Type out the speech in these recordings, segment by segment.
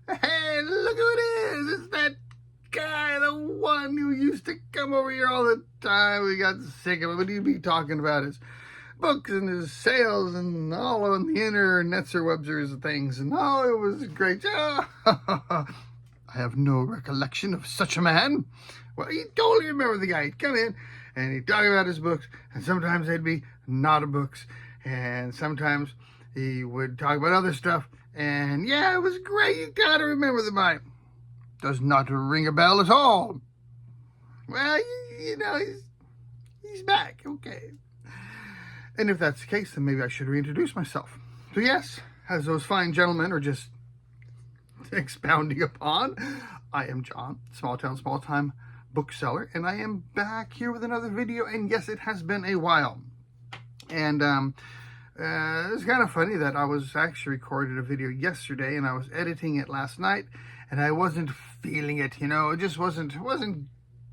Hey, look who it is. It's that guy, the one who used to come over here all the time. We got sick of it, but he'd be talking about his books and his sales and all on the internets or websers and things. And oh, it was great. I have no recollection of such a man. Well, you totally remember the guy. He'd come in and he'd talk about his books, and sometimes they'd be not books, and sometimes he would talk about other stuff. And yeah, it was great. You gotta remember the mine. Does not ring a bell at all. Well, you know, he's back. Okay. And if that's the case, then maybe I should reintroduce myself. So yes, as those fine gentlemen are just expounding upon, I am John, small town, small time bookseller, and I am back here with another video. And yes, it has been a while. And it's kind of funny that I was actually recorded a video yesterday, and I was editing it last night, and I wasn't feeling it. You know, it just wasn't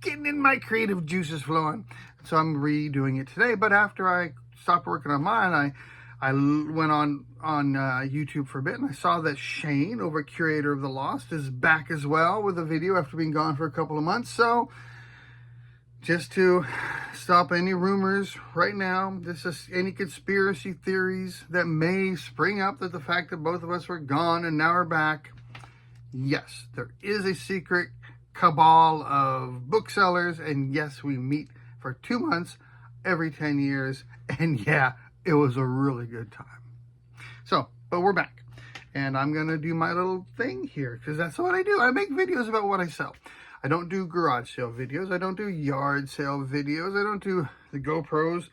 getting in my creative juices flowing. So I'm redoing it today. But after I stopped working on mine, I went on YouTube for a bit, and I saw that Shane, over Curator of the Lost, is back as well with a video after being gone for a couple of months. So just to stop any rumors right now, this is any conspiracy theories that may spring up, that the fact that both of us were gone and now we're back. Yes, there is a secret cabal of booksellers, and yes, we meet for 2 months every 10 years, and yeah, it was a really good time. So, but we're back, and I'm gonna do my little thing here, because that's what I do. I make videos about what I sell. I don't do garage sale videos. I don't do yard sale videos. I don't do the GoPros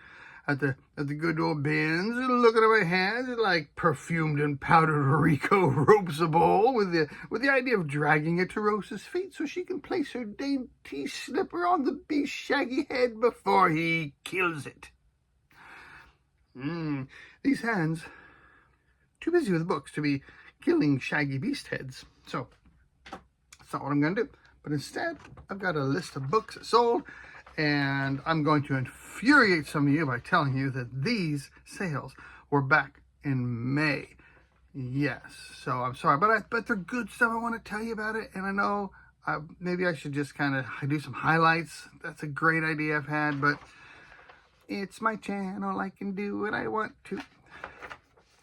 at the good old bins. Looking at my hands, like perfumed and powdered Rico ropes a bowl with the idea of dragging it to Rose's feet so she can place her dainty slipper on the beast's shaggy head before he kills it. These hands, too busy with books to be killing shaggy beast heads. So that's not what I'm going to do. But instead, I've got a list of books sold, and I'm going to infuriate some of you by telling you that these sales were back in May. Yes, so I'm sorry, but they're good stuff. I want to tell you about it, and I know maybe I should just kind of do some highlights. That's a great idea I've had, but it's my channel. I can do what I want to.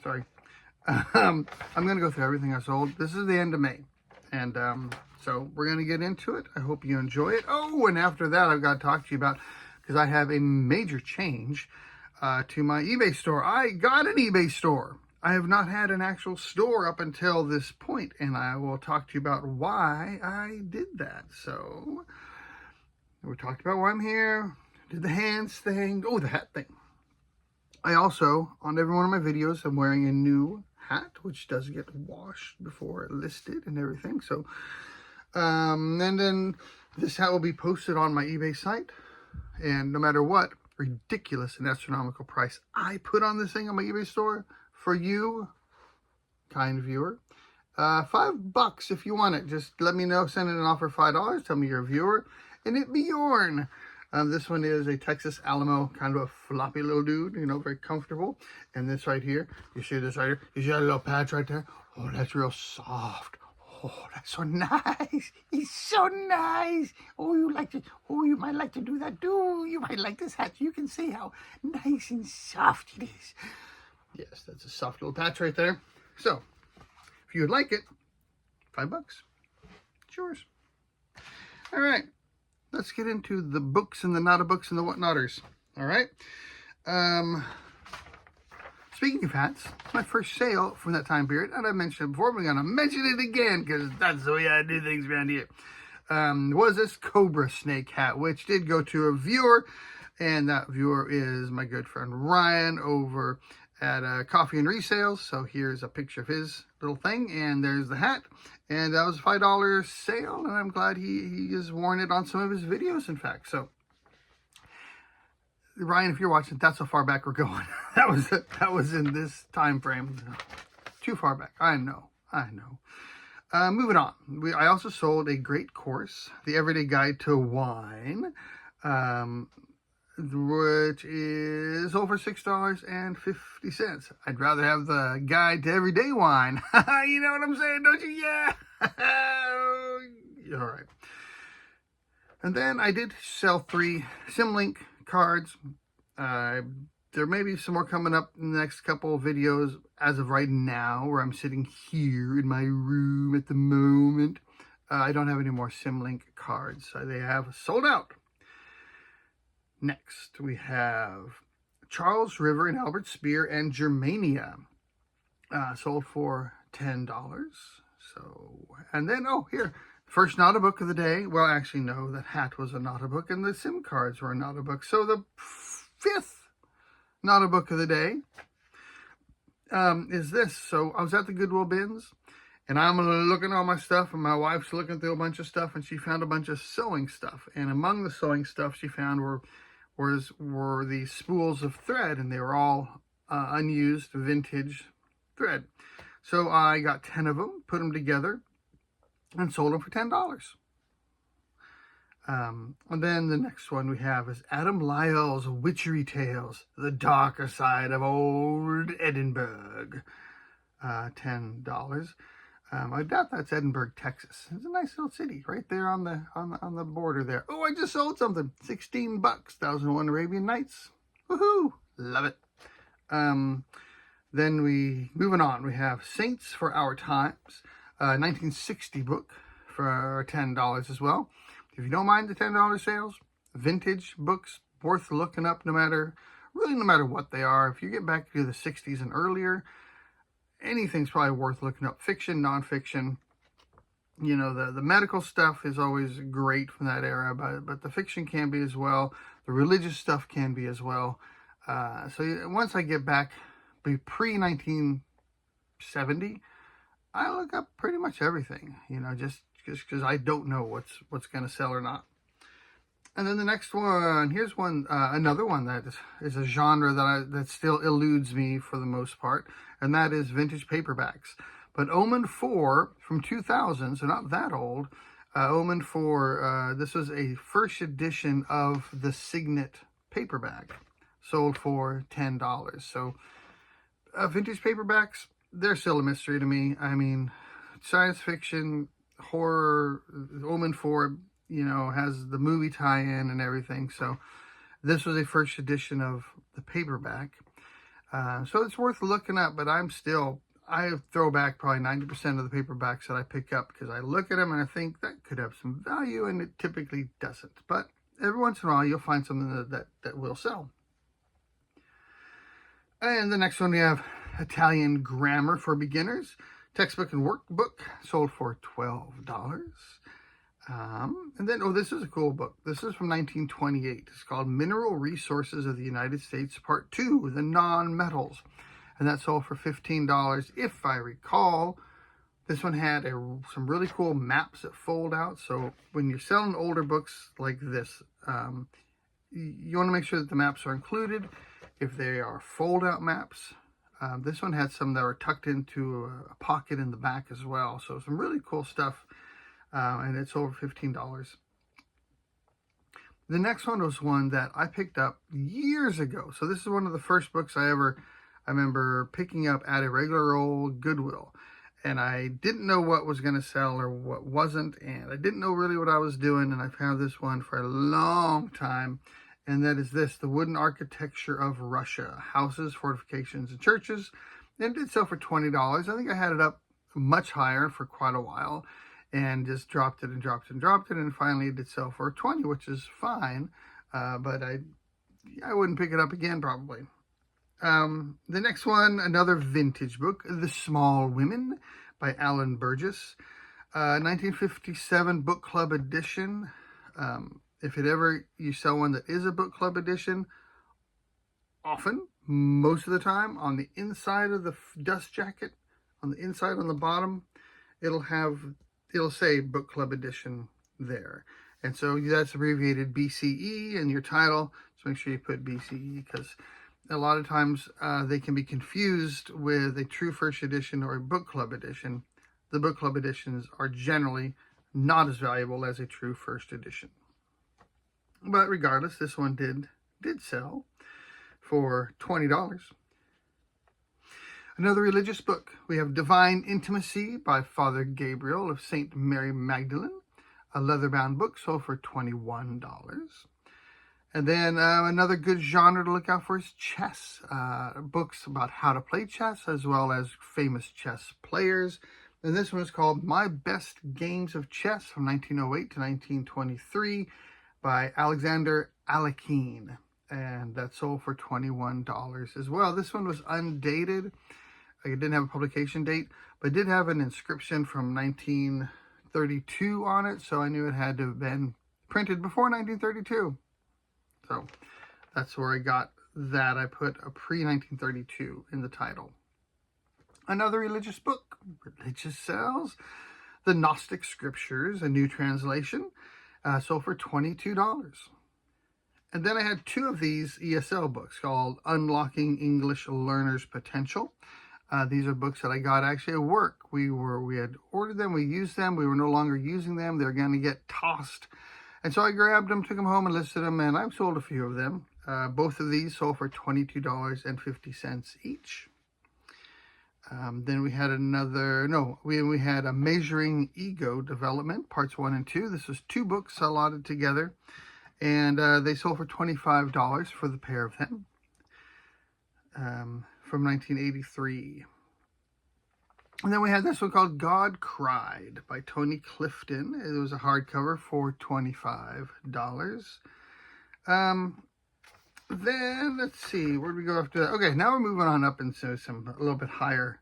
Sorry. I'm going to go through everything I sold. This is the end of May, and so we're going to get into it. I hope you enjoy it. Oh, and after that, I've got to talk to you about, because I have a major change to my eBay store. I got an eBay store. I have not had an actual store up until this point, and I will talk to you about why I did that. So we talked about why I'm here, did the hands thing, oh, the hat thing. I also, on every one of my videos, I'm wearing a new hat, which does get washed before it listed and everything. So and then this hat will be posted on my eBay site, and no matter what ridiculous and astronomical price I put on this thing on my eBay store, for you, kind viewer, $5 if you want it. Just let me know, send in an offer, $5, tell me you're a viewer, and it be yourn. This one is a Texas Alamo, kind of a floppy little dude, you know, very comfortable. And this right here, you see this right here? You see that little patch right there? Oh, that's real soft. Oh, that's so nice. He's so nice. Oh, you might like to do that too. You might like this hat. You can see how nice and soft it is. Yes, that's a soft little patch right there. So, if you would like it, $5. It's yours. All right. Let's get into the books and the not a books and the whatnotters. All right. Speaking of hats, it's my first sale from that time period, and I mentioned it before, but I'm going to mention it again because that's the way I do things around here. Was this Cobra Snake hat, which did go to a viewer, and that viewer is my good friend Ryan over at Coffee and Resales. So here's a picture of his little thing, and there's the hat, and that was a $5 sale, and I'm glad he has worn it on some of his videos, in fact. So Ryan, if you're watching, that's how far back we're going. that was in this time frame. Too far back. I know. Moving on. I also sold a great course, The Everyday Guide to Wine. which is over $6.50. I'd rather have the Guide to Everyday Wine. You know what I'm saying, don't you? Yeah. All right. And then I did sell 3 SimLink cards. There may be some more coming up in the next couple of videos as of right now, where I'm sitting here in my room at the moment. I don't have any more SimLink cards. They have sold out. Next, we have Charles River and Albert Speer and Germania. Sold for $10. So, and then, oh, here. First not a book of the day. Well, actually, no, that hat was a not a book, and the SIM cards were a not a book. So the 5th not a book of the day is this. So I was at the Goodwill bins, and I'm looking at all my stuff, and my wife's looking through a bunch of stuff, and she found a bunch of sewing stuff. And among the sewing stuff she found were the spools of thread, and they were all unused vintage thread. So I got 10 of them, put them together, and sold them for $10. And then the next one we have is Adam Lyle's Witchery Tales, The Darker Side of Old Edinburgh. $10. I doubt that's Edinburgh, Texas. It's a nice little city right there on the border there. Oh, I just sold something. $16. 1001 Arabian Nights. Woohoo! Love it. Then moving on, we have Saints for Our Times. 1960 book for $10 as well. If you don't mind the $10 sales, vintage books worth looking up no matter what they are. If you get back to the 60s and earlier, anything's probably worth looking up. Fiction, nonfiction. You know, the medical stuff is always great from that era, but the fiction can be as well. The religious stuff can be as well. So once I get back pre-1970, I look up pretty much everything, you know, just because I don't know what's going to sell or not. And then the next one, here's one, another one that is a genre that still eludes me for the most part, and that is vintage paperbacks. But Omen 4 from 2000, so not that old. Omen 4, this was a first edition of the Signet paperback, sold for $10. So vintage paperbacks, they're still a mystery to me. I mean, science fiction, horror, Omen 4, you know, has the movie tie-in and everything. So this was a first edition of the paperback. So it's worth looking up, but I throw back probably 90% of the paperbacks that I pick up because I look at them and I think that could have some value, and it typically doesn't. But every once in a while, you'll find something that will sell. And the next one, we have Italian Grammar for Beginners, textbook and workbook, sold for $12. And then, this is a cool book. This is from 1928. It's called Mineral Resources of the United States, Part 2, The Non-Metals. And that sold for $15. If I recall, this one had some really cool maps that fold out. So when you're selling older books like this, you want to make sure that the maps are included. If they are fold-out maps, this one had some that were tucked into a pocket in the back as well. So some really cool stuff, and it's over $15. The next one was one that I picked up years ago. So this is one of the first books I remember picking up at a regular old Goodwill. And I didn't know what was going to sell or what wasn't, and I didn't know really what I was doing, and I found this one for a long time. And that is this, The Wooden Architecture of Russia, Houses, Fortifications, and Churches. And it did sell for $20. I think I had it up much higher for quite a while and just dropped it and dropped it and dropped it. And finally it did sell for $20, which is fine. But I wouldn't pick it up again probably. The next one, another vintage book, The Small Women by Alan Burgess. 1957 book club edition. If you sell one that is a book club edition, often, most of the time, on the inside of the dust jacket, on the inside, on the bottom, it'll say book club edition there. And so that's abbreviated BCE in your title. So make sure you put BCE, because a lot of times they can be confused with a true first edition or a book club edition. The book club editions are generally not as valuable as a true first edition. But regardless, this one did did sell for $20. Another religious book, we have Divine Intimacy by Father Gabriel of St. Mary Magdalene, a leather-bound book, sold for $21. And then another good genre to look out for is chess, books about how to play chess as well as famous chess players. And this one is called My Best Games of Chess from 1908 to 1923 by Alexander Alekhine. And that sold for $21 as well. This one was undated. It didn't have a publication date, but it did have an inscription from 1932 on it, so I knew it had to have been printed before 1932. So that's where I got that. I put a pre-1932 in the title. Another religious book, Religious Sales, The Gnostic Scriptures, a new translation, sold for $22. And then I had two of these ESL books called Unlocking English Learners' Potential. These are books that I got actually at work. We had ordered them, we used them, we were no longer using them, they're going to get tossed. And so I grabbed them, took them home and listed them, and I've sold a few of them. Both of these sold for $22.50 each. Then we had we had a Measuring Ego Development, parts 1 and 2. This was two books allotted together, and they sold for $25 for the pair of them. From 1983. And then we had this one called God Cried by Tony Clifton. It was a hardcover for $25. Then, let's see, where do we go after that? Okay, now we're moving on up into some a little bit higher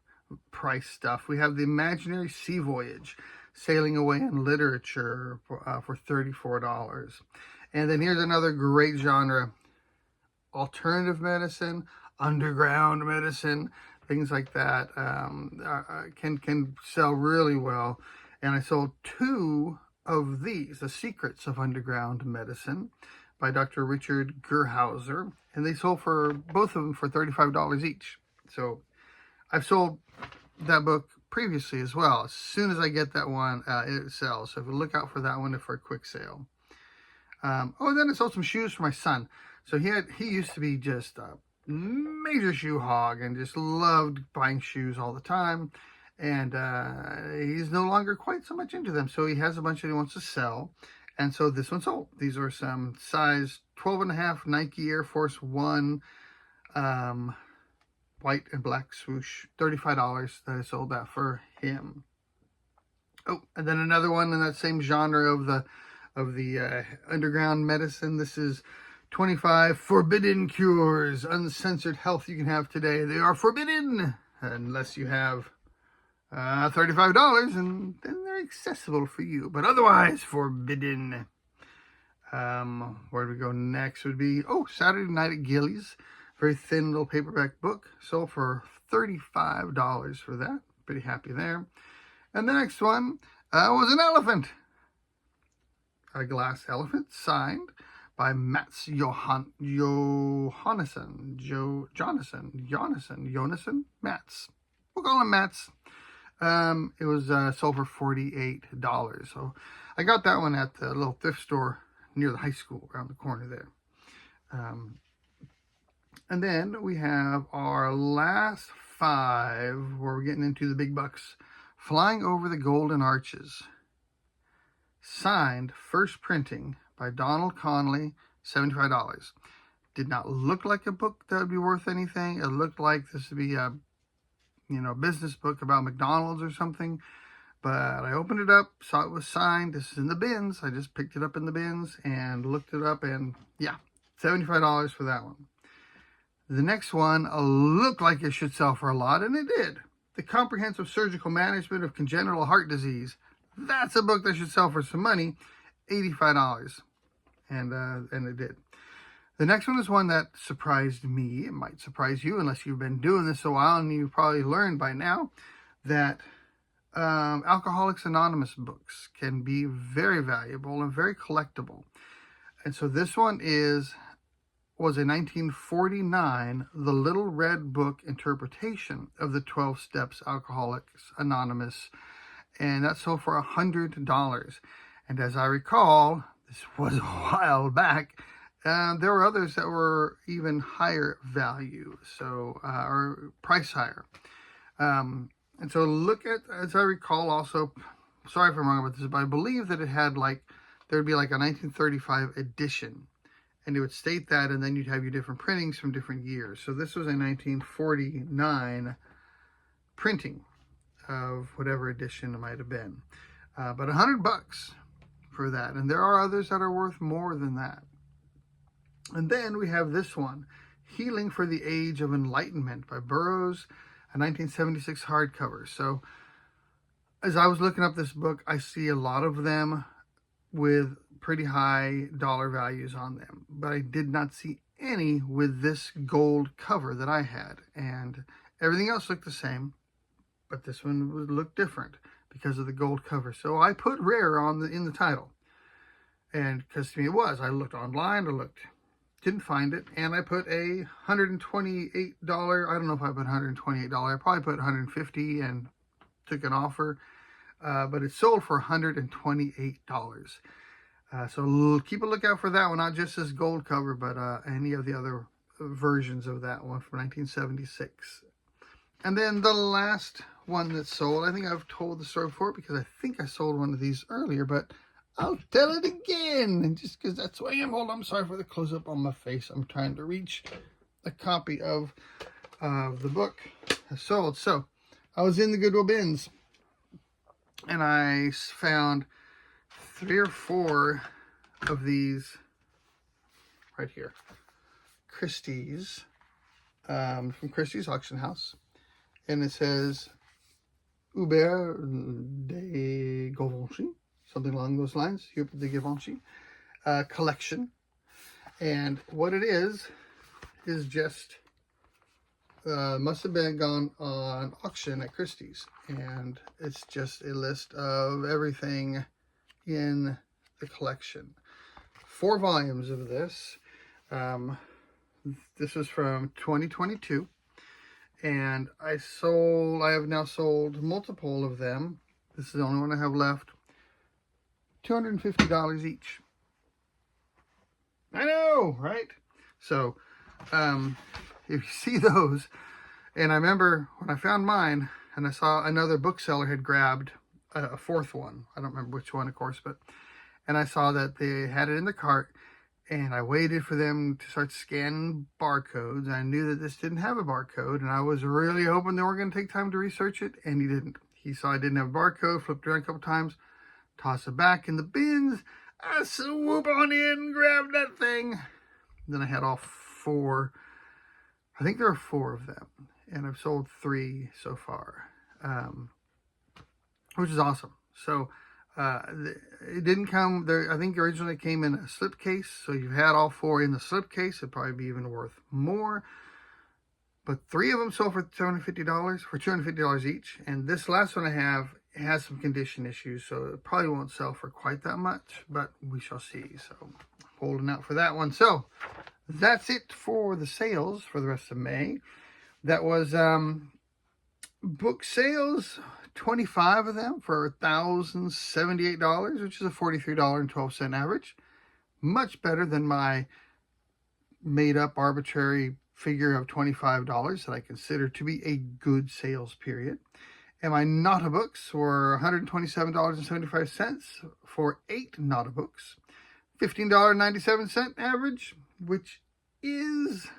price stuff. We have The Imaginary Sea Voyage, Sailing Away in Literature for $34. And then here's another great genre, alternative medicine, underground medicine, things like that can sell really well. And I sold two of these, The Secrets of Underground Medicine by Dr. Richard Gerhauser, and they sold for both of them for $35 each. So I've sold that book previously as well. As soon as I get that one, it sells. So look out for that one for a quick sale. And then I sold some shoes for my son. So he used to be just a major shoe hog and just loved buying shoes all the time. And he's no longer quite so much into them. So he has a bunch that he wants to sell. And so this one sold. These are some size 12.5 Nike Air Force One white and black swoosh, $35 that I sold that for him. Oh, and then another one in that same genre of the underground medicine. This is 25 Forbidden Cures, Uncensored Health You Can Have Today. They are forbidden unless you have $35, and then they're accessible for you, but otherwise forbidden. Where do we go next? Would be Saturday Night at Gillies, very thin little paperback book, sold for $35 for that. Pretty happy there. And the next one was an elephant, a glass elephant, signed by Mats Johannesson, Mats. We'll call him Mats. It was sold for $48. So I got that one at the little thrift store near the high school around the corner there. And then we have our last five where we're getting into the big bucks. Flying Over the Golden Arches. Signed, first printing by Donald Conley, $75. Did not look like a book that would be worth anything. It looked like this would be a business book about McDonald's or something. But I opened it up, saw it was signed. This is in the bins. I just picked it up in the bins and looked it up, and yeah, $75 for that one. The next one looked like it should sell for a lot, and it did. The Comprehensive Surgical Management of Congenital Heart Disease. That's a book that should sell for some money, $85. And it did. The next one is one that surprised me. It might surprise you unless you've been doing this a while, and you've probably learned by now that Alcoholics Anonymous books can be very valuable and very collectible. And so this one was a 1949 The Little Red Book interpretation of the 12 Steps Alcoholics Anonymous, and that sold for $100. And as I recall, this was a while back, There were others that were even higher value, so or price higher. And so look at, as I recall also, sorry if I'm wrong about this, but I believe that it had like, there would be like a 1935 edition, and it would state that, and then you'd have your different printings from different years. So this was a 1949 printing of whatever edition it might have been. But $100 for that. And there are others that are worth more than that. And then we have this one, Healing for the Age of Enlightenment by Burroughs, a 1976 hardcover. So as I was looking up this book, I see a lot of them with pretty high dollar values on them, but I did not see any with this gold cover that I had. And everything else looked the same, but this one would look different because of the gold cover. So I put rare on in the title, and because to me it was, I looked online, didn't find it, and I put a $128, I don't know if I put $128, I probably put $150 and took an offer, but it sold for $128. So keep a lookout for that one, not just this gold cover, but any of the other versions of that one from 1976. And then the last one that sold, I think I've told the story before because I think I sold one of these earlier, but I'll tell it again, just because that's who I am. Hold on, I'm sorry for the close-up on my face. I'm trying to reach a copy of the book I sold. So I was in the Goodwill bins, and I found 3 or 4 of these right here. Christie's, from Christie's Auction House. And it says Hubert de Givenchy, something along those lines, Hubert de Givenchy collection. And what it is just, must have been gone on auction at Christie's. And it's just a list of everything in the collection. 4 volumes of this. This was from 2022. And I have now sold multiple of them. This is the only one I have left. $250 each. I know, right? So, if you see those, and I remember when I found mine, and I saw another bookseller had grabbed a 4th one. I don't remember which one, of course, and I saw that they had it in the cart, and I waited for them to start scanning barcodes. I knew that this didn't have a barcode, and I was really hoping they were going to take time to research it, and he didn't. He saw I didn't have a barcode, flipped around a couple times, tossed it back in the bins. I swoop on in, grab that thing. Then I had all 4. I think there are 4 of them, and I've sold 3 so far, which is awesome. So it didn't come there. I think originally it came in a slipcase. So you had all 4 in the slipcase. It'd probably be even worth more. But 3 of them sold for $250 each. And this last one I have has some condition issues, so it probably won't sell for quite that much, but we shall see. So holding out for that one. So that's it for the sales for the rest of May. That was book sales, 25 of them for $1,078, which is a $43.12 average. Much better than my made-up arbitrary figure of $25 that I consider to be a good sales period. And my Nota books were $127.75 for 8 Nota books. $15.97 average, which is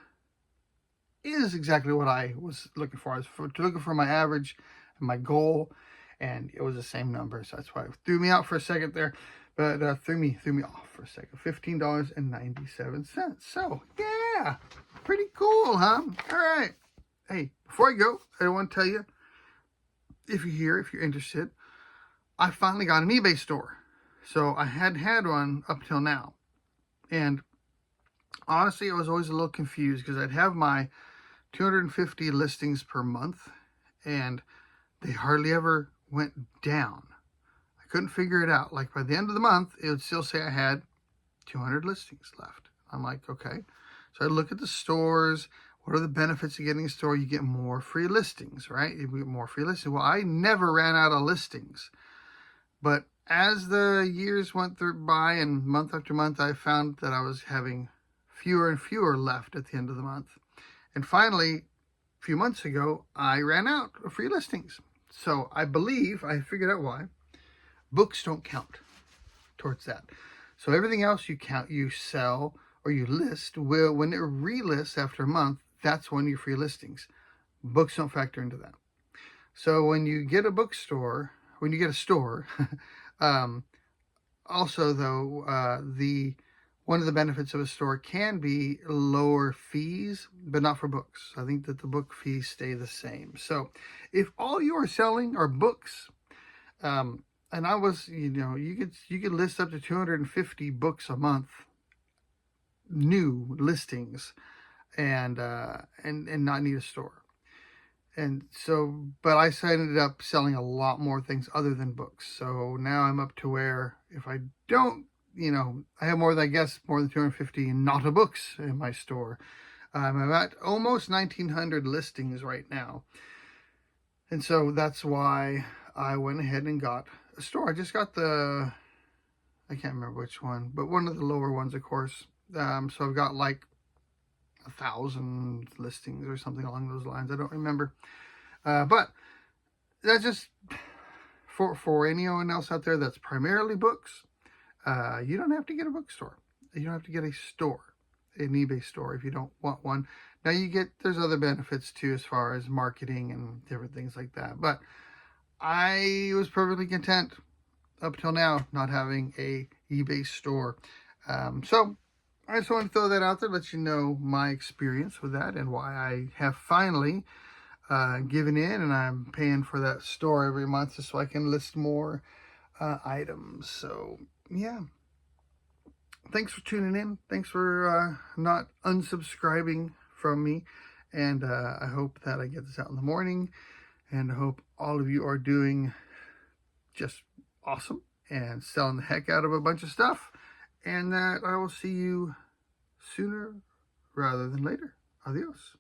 exactly what I was looking for. I was looking for my average and my goal, and it was the same number. So that's why it threw me out for a second there. But threw me off for a second. $15.97. So, yeah, pretty cool, huh? All right. Hey, before I go, I want to tell you, if you're interested, I finally got an eBay store. So I hadn't had one up till now. And honestly, I was always a little confused because I'd have my 250 listings per month, and they hardly ever went down. I couldn't figure it out. Like by the end of the month, it would still say I had 200 listings left. I'm like, okay. So I look at the stores. What are the benefits of getting a store? You get more free listings, right? You get more free listings. Well, I never ran out of listings. But as the years went by and month after month, I found that I was having fewer and fewer left at the end of the month. And finally, a few months ago, I ran out of free listings. So I believe I figured out why. Books don't count towards that. So everything else you count, you sell or you list, will, when it relists after a month, that's when your free listings. Books don't factor into that. So when you get a bookstore, when you get a store, also though, one of the benefits of a store can be lower fees, but not for books. I think that the book fees stay the same. So if all you are selling are books, and I was, you could list up to 250 books a month, new listings, and not need a store. And so, but I ended up selling a lot more things other than books. So now I'm up to where if I don't, I have more than 250 not books in my store. I'm at almost 1,900 listings right now. And so that's why I went ahead and got a store. I just got I can't remember which one, but one of the lower ones, of course. So I've got like 1,000 listings or something along those lines. I don't remember. But that's just for anyone else out there that's primarily books. You don't have to get a bookstore. You don't have to get a store, an eBay store, if you don't want one. Now there's other benefits too, as far as marketing and different things like that. But I was perfectly content up till now not having a eBay store. So I just want to throw that out there, let you know my experience with that and why I have finally given in, and I'm paying for that store every month just so I can list more items. So yeah, thanks for tuning in. Thanks for not unsubscribing from me, and I hope that I get this out in the morning, and I hope all of you are doing just awesome and selling the heck out of a bunch of stuff, and that I will see you sooner rather than later. Adios.